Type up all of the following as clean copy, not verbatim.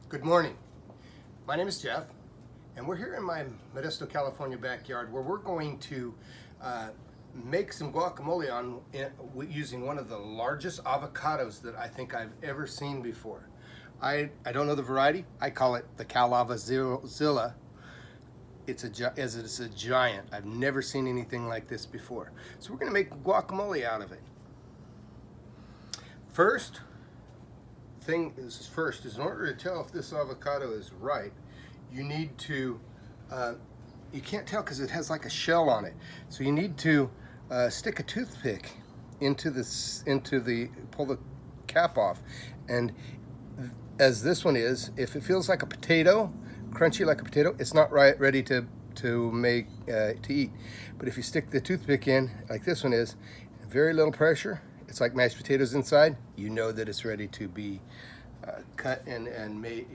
Good morning. My name is Jeff, and we're here in my Modesto, California backyard where we're going to make some guacamole using one of the largest avocados that I think I've ever seen before. I don't know the variety. I call it the Calavazilla. It's a giant. I've never seen anything like this before. So we're going to make guacamole out of it. First is in order to tell if this avocado is right, you need to, you can't tell because it has like a shell on it. So you need to stick a toothpick pull the cap off. And as this one is, if it feels like a potato, crunchy like a potato, it's not ready to eat. But if you stick the toothpick in, like this one is, very little pressure, it's like mashed potatoes inside, you know that it's ready to be cut and made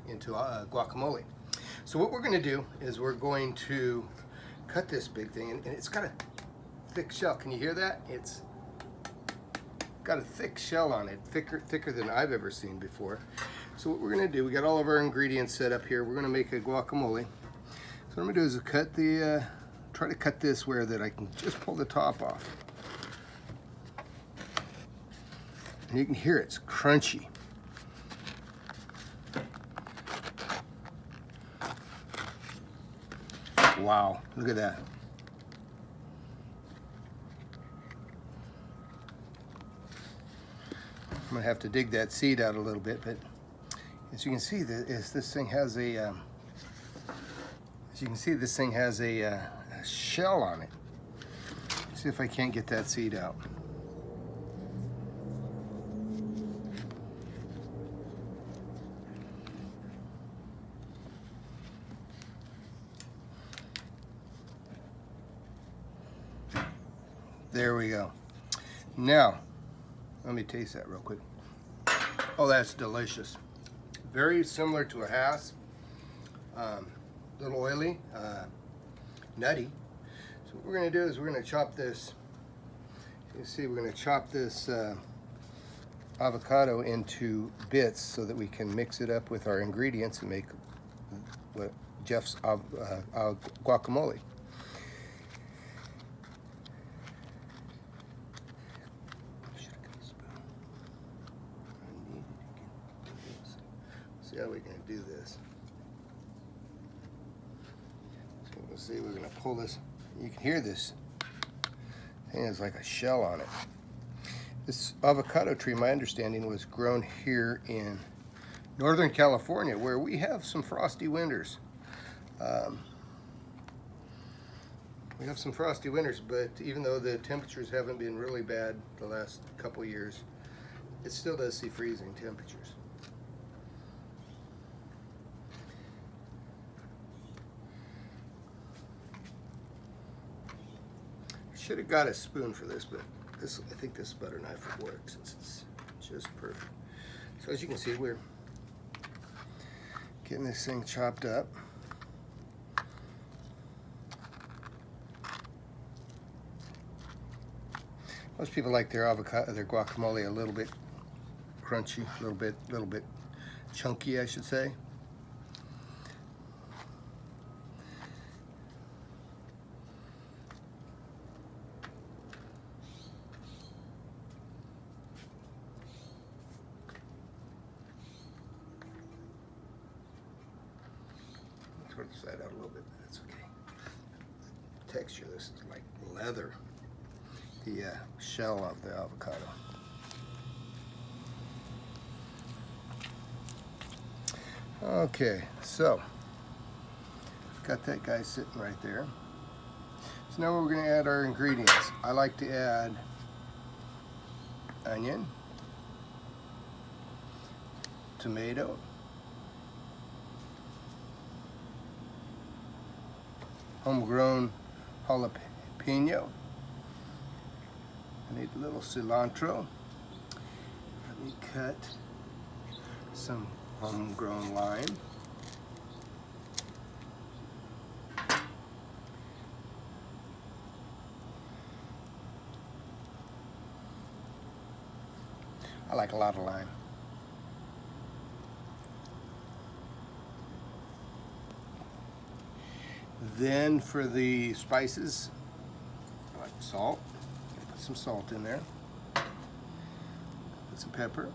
into guacamole. So what we're going to do is we're going to cut this big thing, and it's got a thick shell. Can you hear that? It's got a thick shell on it, thicker than I've ever seen before. So what we're going to do, we got all of our ingredients set up here. We're going to make a guacamole. So what I'm going to do is try to cut this where that I can just pull the top off. And you can hear it's crunchy. Wow, look at that. I'm gonna have to dig that seed out a little bit, but as you can see, this thing has a shell on it. Let's see if I can't get that seed out. There we go. Now, let me taste that real quick. Oh, that's delicious. Very similar to a Hass. Little oily, nutty. So what we're going to do is we're going to chop this. You see, we're going to chop this avocado into bits so that we can mix it up with our ingredients and make Jeff's guacamole. See how we can do this. So we'll see, we're going to pull this. You can hear this thing has like a shell on it. This avocado tree, my understanding, was grown here in Northern California, where we have some frosty winters. We have some frosty winters, but even though the temperatures haven't been really bad the last couple years, it still does see freezing temperatures. Should have got a spoon for this, but I think this butter knife would work since it's just perfect. So as you can see, we're getting this thing chopped up. Most people like their guacamole a little bit crunchy, a little bit chunky, I should say. Sort the side out a little bit, but that's okay. The texture, this is like leather, the shell of the avocado. Okay, so got that guy sitting right there. So now we're going to add our ingredients. I like to add onion, tomato, homegrown jalapeno. I need a little cilantro. Let me cut some homegrown lime. I like a lot of lime. Then for the spices, I like salt. Put some salt in there. Put some pepper.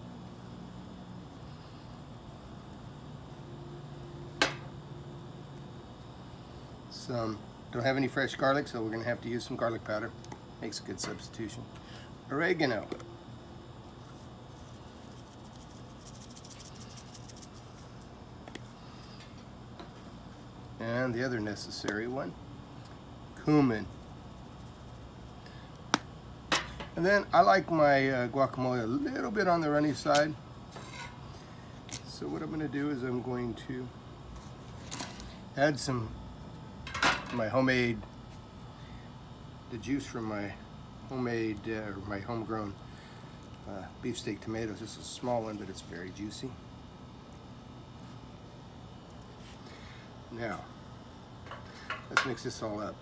Don't have any fresh garlic, so we're going to have to use some garlic powder. Makes a good substitution. Oregano. And the other necessary one, cumin. And then I like my guacamole a little bit on the runny side. So what I'm going to do is I'm going to add some my homemade, the juice from my homemade, my homegrown beefsteak tomatoes. This is a small one, but it's very juicy. Now, let's mix this all up.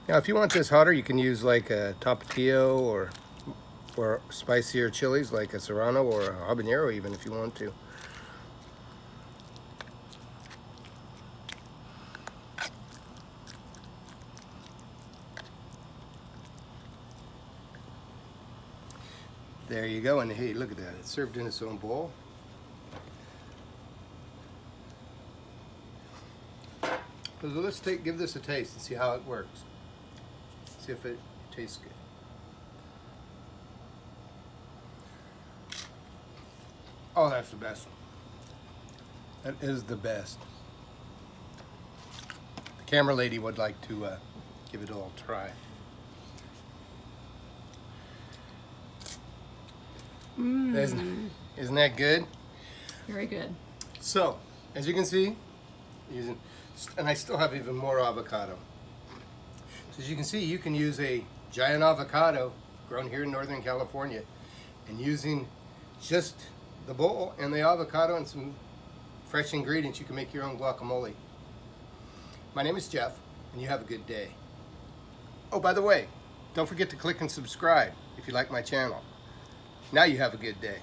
Now, if you want this hotter, you can use like a Tapatio or spicier chilies like a Serrano or a habanero even if you want to. There you go, and hey, look at that. It's served in its own bowl. So let's give this a taste and see how it works. See if it tastes good. Oh, that's the best. That is the best. The camera lady would like to give it all a try. Isn't that good? Very good. So, as you can see, and I still have even more avocado. So as you can see, you can use a giant avocado grown here in Northern California, and using just the bowl and the avocado and some fresh ingredients, you can make your own guacamole. My name is Jeff, and you have a good day. Oh, by the way, don't forget to click and subscribe if you like my channel. Now you have a good day.